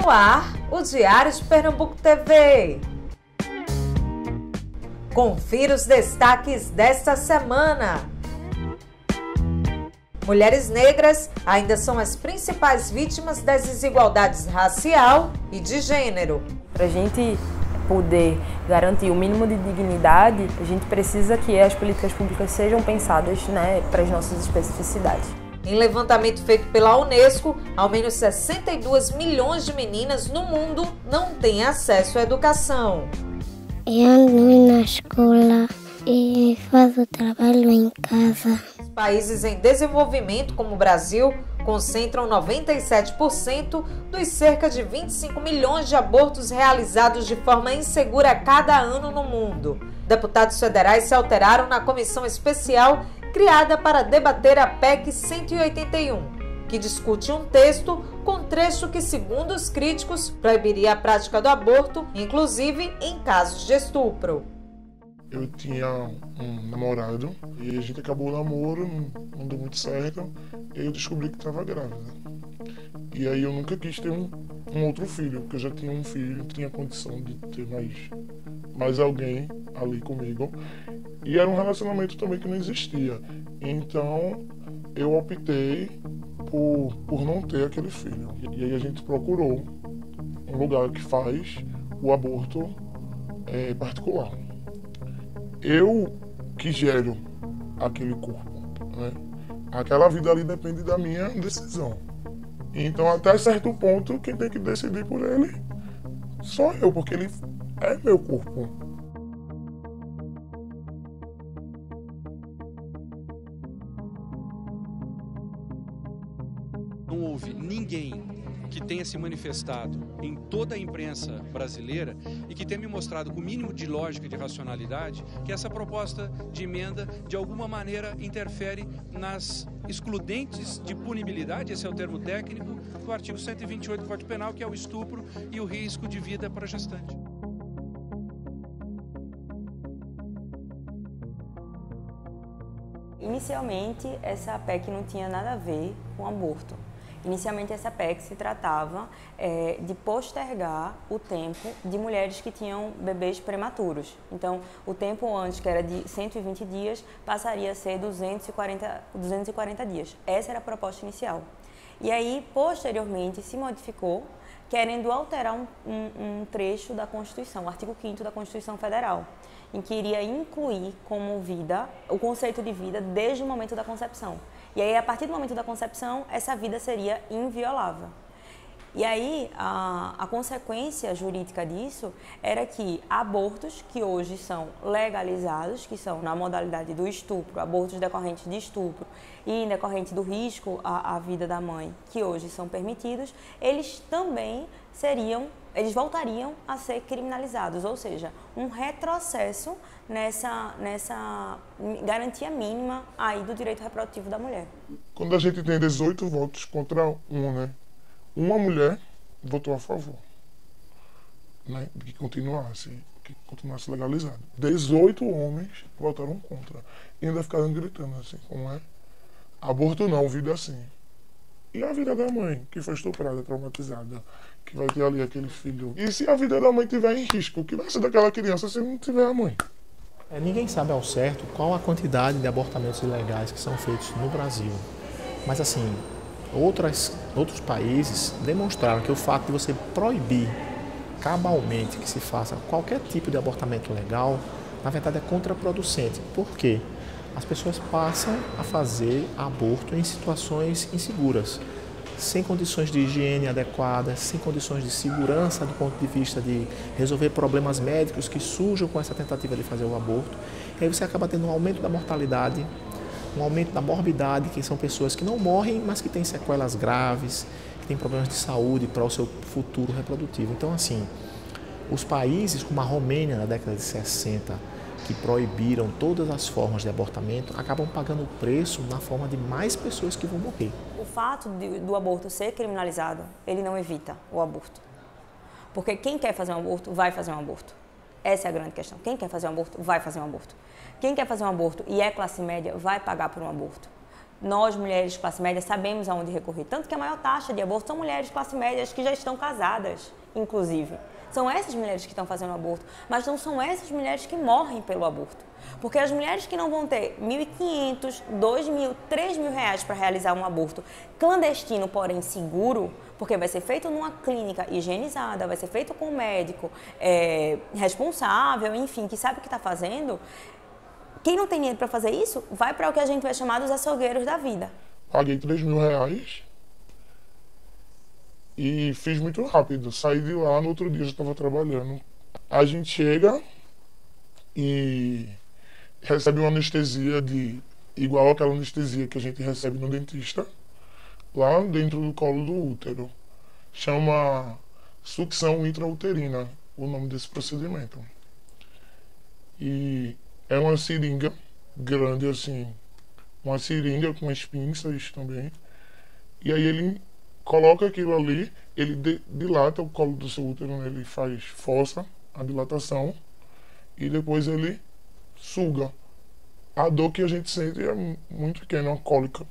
no ar, o Diário de Pernambuco TV. Confira os destaques desta semana. Mulheres negras ainda são as principais vítimas das desigualdades racial e de gênero. Para a gente poder garantir o mínimo de dignidade, a gente precisa que as políticas públicas sejam pensadas, para as nossas especificidades. Em levantamento feito pela Unesco, ao menos 62 milhões de meninas no mundo não têm acesso à educação. Eu ando na escola e faço trabalho em casa. Os países em desenvolvimento, como o Brasil, concentram 97% dos cerca de 25 milhões de abortos realizados de forma insegura a cada ano no mundo. Deputados federais se alteraram na comissão especial criada para debater a PEC 181, que discute um texto com trecho que, segundo os críticos, proibiria a prática do aborto, inclusive em casos de estupro. Eu tinha um namorado e a gente acabou o namoro, não deu muito certo, e aí eu descobri que estava grávida. E aí eu nunca quis ter um outro filho, porque eu já tinha um filho, tinha condição de ter mais alguém ali comigo. E era um relacionamento também que não existia. Então eu optei por não ter aquele filho. E aí a gente procurou um lugar que faz o aborto particular. Eu que gero aquele corpo, né? Aquela vida ali depende da minha decisão. Então, até certo ponto, quem tem que decidir por ele sou eu, porque ele é meu corpo. Não houve ninguém que tenha se manifestado em toda a imprensa brasileira e que tenha me mostrado com o mínimo de lógica e de racionalidade que essa proposta de emenda de alguma maneira interfere nas excludentes de punibilidade, esse é o termo técnico, do artigo 128 do Código Penal, que é o estupro e o risco de vida para a gestante. Inicialmente, essa PEC não tinha nada a ver com aborto. Inicialmente, essa PEC se tratava de postergar o tempo de mulheres que tinham bebês prematuros. Então, o tempo antes, que era de 120 dias, passaria a ser 240 dias. Essa era a proposta inicial. E aí, posteriormente, se modificou, querendo alterar um trecho da Constituição, o artigo 5º da Constituição Federal, em que iria incluir como vida o conceito de vida desde o momento da concepção. E aí, a partir do momento da concepção, essa vida seria inviolável. E aí, a consequência jurídica disso era que abortos que hoje são legalizados, que são na modalidade do estupro, abortos decorrentes de estupro e decorrente do risco à vida da mãe, que hoje são permitidos, eles também eles voltariam a ser criminalizados, ou seja, um retrocesso nessa garantia mínima aí do direito reprodutivo da mulher. Quando a gente tem 18 votos contra um, né? Uma mulher votou a favor, né? Que continuasse legalizado. 18 homens votaram contra. E ainda ficaram gritando assim, como é? Aborto não, vida assim. E a vida da mãe, que foi estuprada, traumatizada, que vai ter ali aquele filho. E se a vida da mãe estiver em risco, o que vai ser daquela criança se não tiver a mãe? Ninguém sabe ao certo qual a quantidade de abortamentos ilegais que são feitos no Brasil. Mas assim, outros países demonstraram que o fato de você proibir cabalmente que se faça qualquer tipo de abortamento legal, na verdade é contraproducente. Por quê? As pessoas passam a fazer aborto em situações inseguras, sem condições de higiene adequadas, sem condições de segurança do ponto de vista de resolver problemas médicos que surjam com essa tentativa de fazer o aborto. E aí você acaba tendo um aumento da mortalidade, um aumento da morbidade, que são pessoas que não morrem, mas que têm sequelas graves, que têm problemas de saúde para o seu futuro reprodutivo. Então, assim, os países como a Romênia, na década de 60, que proibiram todas as formas de abortamento, acabam pagando o preço na forma de mais pessoas que vão morrer. O fato do aborto ser criminalizado, ele não evita o aborto. Porque quem quer fazer um aborto, vai fazer um aborto. Essa é a grande questão. Quem quer fazer um aborto, vai fazer um aborto. Quem quer fazer um aborto e é classe média, vai pagar por um aborto. Nós, mulheres classe média, sabemos aonde recorrer. Tanto que a maior taxa de aborto são mulheres classe médias que já estão casadas, inclusive. São essas mulheres que estão fazendo aborto, mas não são essas mulheres que morrem pelo aborto. Porque as mulheres que não vão ter R$1.500, R$2.000, R$3.000 para realizar um aborto clandestino, porém seguro, porque vai ser feito numa clínica higienizada, vai ser feito com um médico responsável, enfim, que sabe o que está fazendo. Quem não tem dinheiro para fazer isso, vai para o que a gente vai chamar dos açougueiros da vida. Paguei R$3.000 e fiz muito rápido. Saí de lá, no outro dia já estava trabalhando. A gente chega e recebe uma anestesia igual aquela anestesia que a gente recebe no dentista, lá dentro do colo do útero. Chama sucção intrauterina, o nome desse procedimento. E é uma seringa grande assim, uma seringa com as pinças também. E aí ele coloca aquilo ali, ele dilata o colo do seu útero, né? Ele força a dilatação e depois ele suga. A dor que a gente sente é muito pequena, é uma cólica.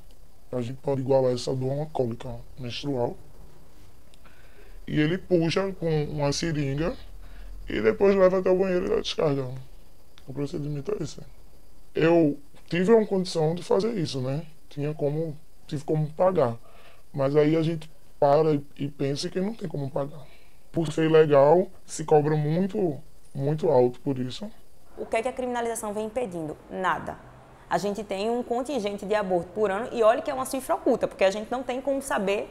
A gente pode igualar essa dor a uma cólica menstrual. E ele puxa com uma seringa e depois leva até o banheiro e dá descarga. O procedimento é esse. Eu tive uma condição de fazer isso, né? Tive como pagar. Mas aí a gente para e pensa que não tem como pagar. Por ser ilegal, se cobra muito, muito alto por isso. O que é que a criminalização vem impedindo? Nada. A gente tem um contingente de aborto por ano e olha que é uma cifra oculta, porque a gente não tem como saber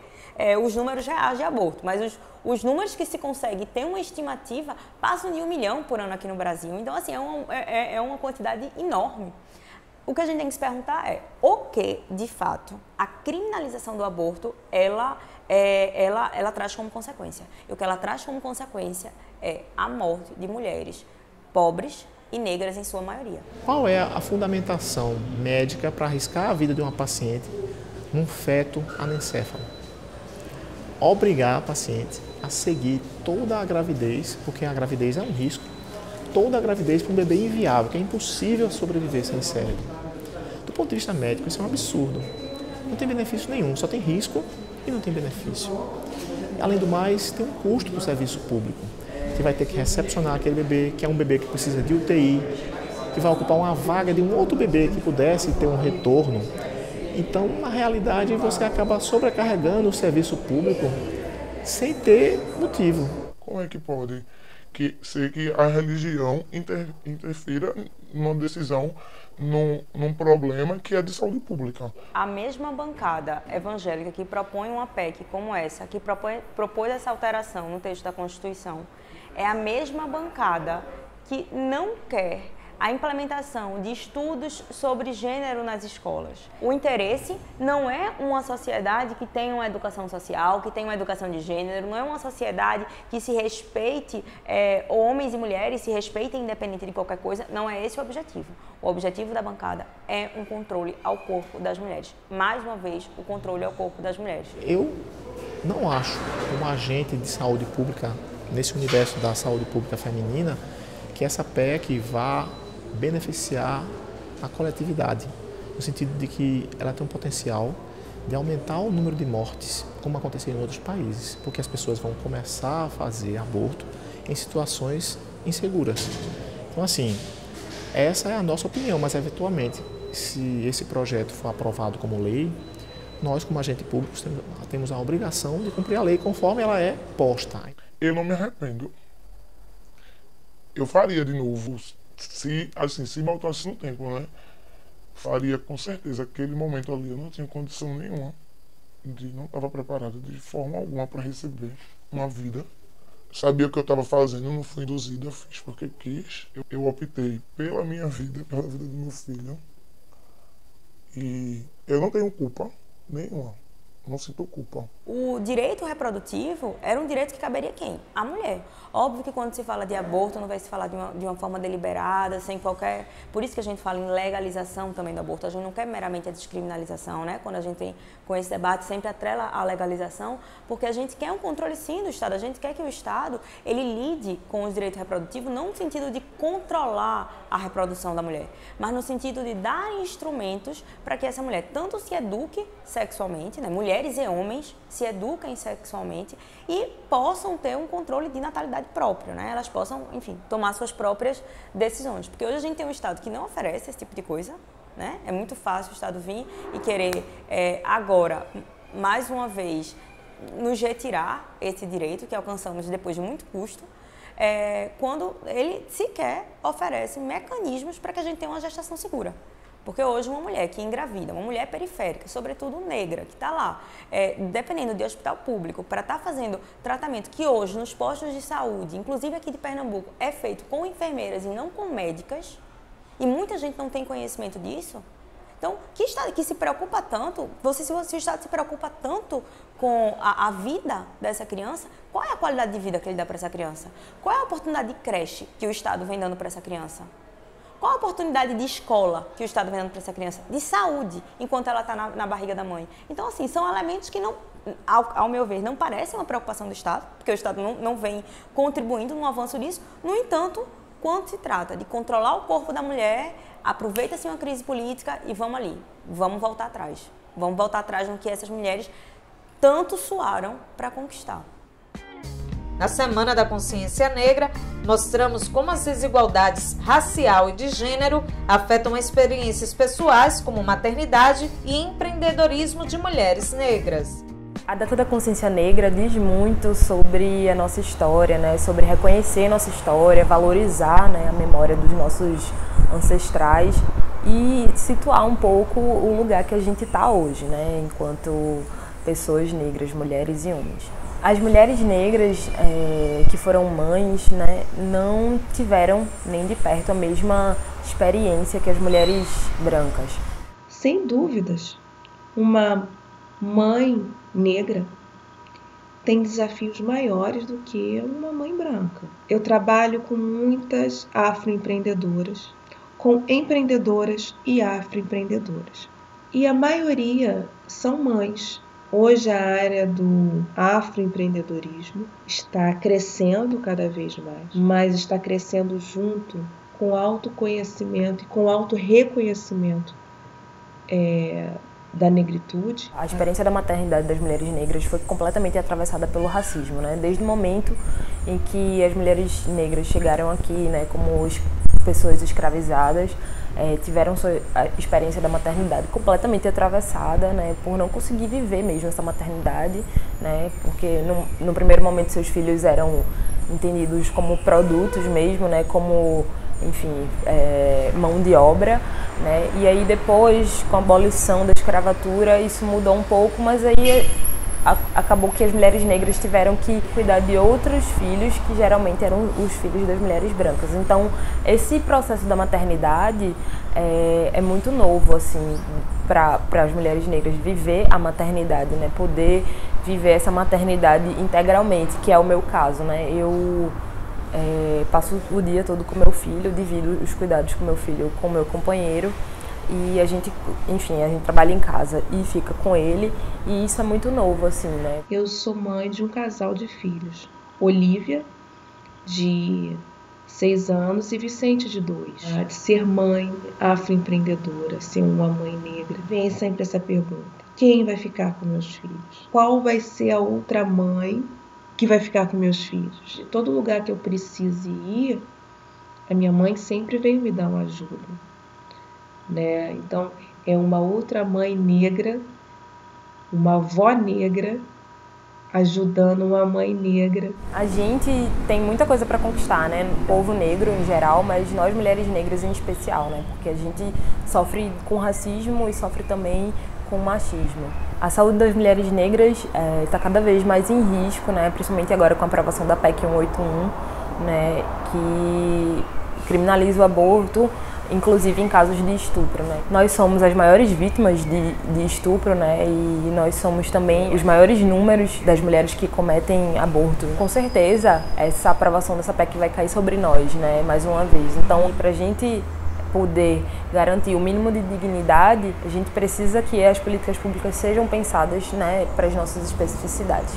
os números reais de aborto, mas os números que se consegue ter uma estimativa passam de 1 milhão por ano aqui no Brasil. Então, assim, é uma quantidade enorme. O que a gente tem que se perguntar é o que, de fato, a criminalização do aborto, ela traz como consequência. E o que ela traz como consequência é a morte de mulheres pobres e negras em sua maioria. Qual é a fundamentação médica para arriscar a vida de uma paciente num feto anencéfalo? Obrigar a paciente a seguir toda a gravidez, porque a gravidez é um risco, toda a gravidez para um bebê inviável, que é impossível sobreviver sem cérebro. Do ponto de vista médico, isso é um absurdo. Não tem benefício nenhum, só tem risco e não tem benefício. Além do mais, tem um custo para o serviço público. Que vai ter que recepcionar aquele bebê, que é um bebê que precisa de UTI, que vai ocupar uma vaga de um outro bebê que pudesse ter um retorno. Então, na realidade, você acaba sobrecarregando o serviço público sem ter motivo. Como é que pode ser que a religião interfira numa decisão, num problema que é de saúde pública? A mesma bancada evangélica que propõe uma PEC como essa, que propôs essa alteração no texto da Constituição, é a mesma bancada que não quer a implementação de estudos sobre gênero nas escolas. O interesse não é uma sociedade que tenha uma educação social, que tenha uma educação de gênero, não é uma sociedade que se respeite, homens e mulheres se respeitem independente de qualquer coisa, não é esse o objetivo. O objetivo da bancada é um controle ao corpo das mulheres. Mais uma vez, o controle ao corpo das mulheres. Eu não acho, como agente de saúde pública, nesse universo da saúde pública feminina, que essa PEC vá beneficiar a coletividade, no sentido de que ela tem um potencial de aumentar o número de mortes, como aconteceu em outros países, porque as pessoas vão começar a fazer aborto em situações inseguras. Então, assim, essa é a nossa opinião, mas eventualmente, se esse projeto for aprovado como lei, nós, como agentes públicos, temos a obrigação de cumprir a lei conforme ela é posta. Eu não me arrependo. Eu faria de novo, se voltasse no tempo, né? Faria com certeza. Aquele momento ali eu não tinha condição nenhuma, não estava preparado de forma alguma para receber uma vida. Sabia o que eu estava fazendo, não fui induzido, eu fiz porque quis. Eu optei pela minha vida, pela vida do meu filho. E eu não tenho culpa nenhuma. não se preocupam. O direito reprodutivo era um direito que caberia quem? A mulher. Óbvio que quando se fala de aborto, não vai se falar de uma forma deliberada, sem qualquer... Por isso que a gente fala em legalização também do aborto. A gente não quer meramente a descriminalização, né? Quando a gente tem com esse debate, sempre atrela a legalização, porque a gente quer um controle sim do Estado. A gente quer que o Estado, ele lide com os direitos reprodutivos, não no sentido de controlar a reprodução da mulher, mas no sentido de dar instrumentos para que essa mulher tanto se eduque sexualmente, né? Mulheres e homens se eduquem sexualmente e possam ter um controle de natalidade próprio, né? Elas possam, enfim, tomar suas próprias decisões. Porque hoje a gente tem um Estado que não oferece esse tipo de coisa, né? É muito fácil o Estado vir e querer agora, mais uma vez, nos retirar esse direito que alcançamos depois de muito custo, quando ele sequer oferece mecanismos para que a gente tenha uma gestação segura. Porque hoje uma mulher que engravida, uma mulher periférica, sobretudo negra, que está lá, dependendo de hospital público, para estar fazendo tratamento que hoje nos postos de saúde, inclusive aqui de Pernambuco, é feito com enfermeiras e não com médicas, e muita gente não tem conhecimento disso. Então, que Estado que se preocupa tanto, se o Estado se preocupa tanto com a vida dessa criança, qual é a qualidade de vida que ele dá para essa criança? Qual é a oportunidade de creche que o Estado vem dando para essa criança? Qual a oportunidade de escola que o Estado vem dando para essa criança? De saúde, enquanto ela está na barriga da mãe. Então, assim, são elementos que, não, ao meu ver, não parecem uma preocupação do Estado, porque o Estado não vem contribuindo no avanço disso. No entanto, quando se trata de controlar o corpo da mulher, aproveita-se uma crise política e vamos ali, vamos voltar atrás. Vamos voltar atrás no que essas mulheres tanto suaram para conquistar. Na Semana da Consciência Negra, mostramos como as desigualdades racial e de gênero afetam experiências pessoais como maternidade e empreendedorismo de mulheres negras. A Data da Consciência Negra diz muito sobre a nossa história, né? Sobre reconhecer nossa história, valorizar, né, a memória dos nossos ancestrais e situar um pouco o lugar que a gente está hoje, né, enquanto pessoas negras, mulheres e homens. As mulheres negras que foram mães, né, não tiveram nem de perto a mesma experiência que as mulheres brancas. Sem dúvidas, uma mãe negra tem desafios maiores do que uma mãe branca. Eu trabalho com muitas afroempreendedoras, com empreendedoras e afroempreendedoras. E a maioria são mães. Hoje a área do afroempreendedorismo está crescendo cada vez mais, mas está crescendo junto com autoconhecimento e com autorreconhecimento da negritude. A experiência da maternidade das mulheres negras foi completamente atravessada pelo racismo, né? Desde o momento em que as mulheres negras chegaram aqui, né, como pessoas escravizadas, tiveram sua experiência da maternidade completamente atravessada, né, por não conseguir viver mesmo essa maternidade, né, porque no primeiro momento seus filhos eram entendidos como produtos mesmo, né, como, enfim, mão de obra, né, e aí depois, com a abolição da escravatura, isso mudou um pouco, mas aí acabou que as mulheres negras tiveram que cuidar de outros filhos que geralmente eram os filhos das mulheres brancas. Então, esse processo da maternidade é muito novo, assim, para as mulheres negras viver a maternidade, né? Poder viver essa maternidade integralmente, que é o meu caso, né? Eu passo o dia todo com meu filho, divido os cuidados com meu filho com meu companheiro. E a gente, enfim, a gente trabalha em casa e fica com ele, e isso é muito novo, assim, né? Eu sou mãe de um casal de filhos, Olivia, de 6 anos, e Vicente, de 2. De ser mãe afroempreendedora, ser uma mãe negra, vem sempre essa pergunta: quem vai ficar com meus filhos? Qual vai ser a outra mãe que vai ficar com meus filhos? De todo lugar que eu precise ir, a minha mãe sempre veio me dar uma ajuda. Né? Então, é uma outra mãe negra, uma avó negra, ajudando uma mãe negra. A gente tem muita coisa para conquistar, né? O povo negro em geral, mas nós mulheres negras em especial, né? Porque a gente sofre com racismo e sofre também com machismo. A saúde das mulheres negras está cada vez mais em risco, né? Principalmente agora com a aprovação da PEC 181, né? Que criminaliza o aborto, inclusive em casos de estupro, né? Nós somos as maiores vítimas de estupro, né? E nós somos também os maiores números das mulheres que cometem aborto. Com certeza, essa aprovação dessa PEC vai cair sobre nós, né? Mais uma vez. Então, pra gente poder garantir o mínimo de dignidade, a gente precisa que as políticas públicas sejam pensadas, né, para as nossas especificidades.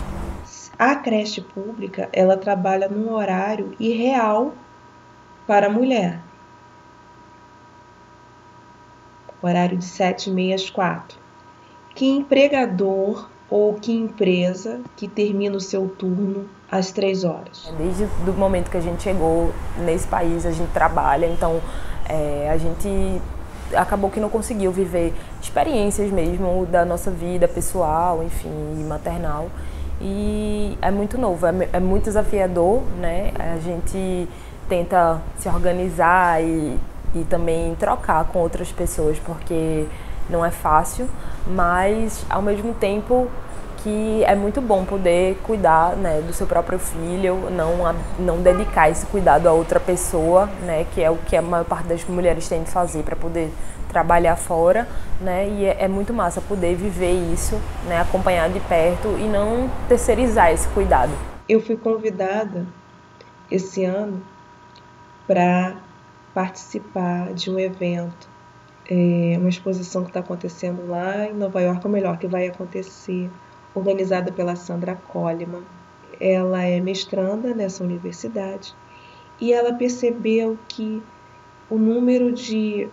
A creche pública, ela trabalha num horário irreal para a mulher. Horário de 7h30 às 4h. Que empregador ou que empresa que termina o seu turno às 3 horas? Desde o momento que a gente chegou nesse país, a gente trabalha, então a gente acabou que não conseguiu viver experiências mesmo da nossa vida pessoal, enfim, maternal. E é muito novo, é muito desafiador, né? A gente tenta se organizar e também trocar com outras pessoas, porque não é fácil, mas ao mesmo tempo que é muito bom poder cuidar, né, do seu próprio filho, não dedicar esse cuidado a outra pessoa, né, que é o que a maior parte das mulheres tem de fazer para poder trabalhar fora, né, e é muito massa poder viver isso, né, acompanhar de perto e não terceirizar esse cuidado. Eu fui convidada esse ano para participar de um evento, uma exposição que está acontecendo lá em Nova York, ou melhor, que vai acontecer, organizada pela Sandra Coleman. Ela é mestranda nessa universidade e ela percebeu que o número de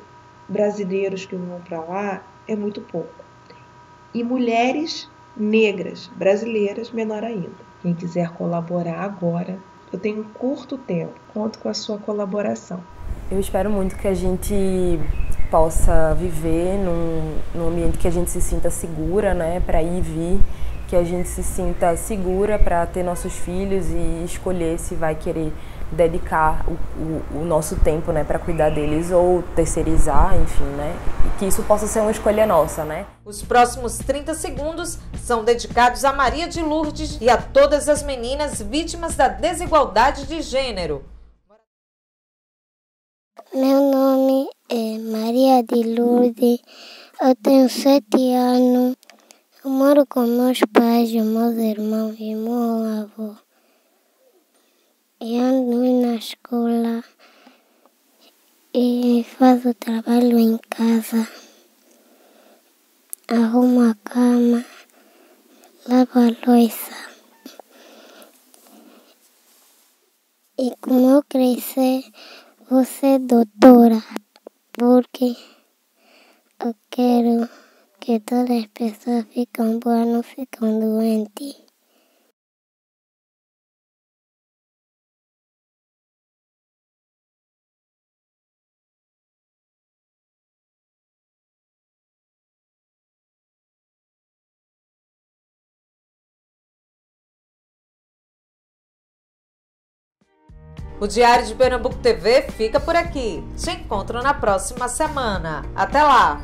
brasileiros que vão para lá é muito pouco. E mulheres negras brasileiras, menor ainda. Quem quiser colaborar agora, eu tenho um curto tempo, conto com a sua colaboração. Eu espero muito que a gente possa viver num ambiente que a gente se sinta segura, né, para ir e vir, que a gente se sinta segura para ter nossos filhos e escolher se vai querer dedicar o nosso tempo, né, para cuidar deles ou terceirizar, enfim, né, e que isso possa ser uma escolha nossa, né. Os próximos 30 segundos são dedicados a Maria de Lourdes e a todas as meninas vítimas da desigualdade de gênero. Meu nome é Maria de Lourdes, eu tenho 7 anos, eu moro com meus pais, meus irmãos e meu avô. E ando na escola e faço trabalho em casa, arrumo a cama, lavo a louça. E como eu crescer, vou ser doutora, porque eu quero que todas as pessoas fiquem boas, não ficam doentes. O Diário de Pernambuco TV fica por aqui. Te encontro na próxima semana. Até lá!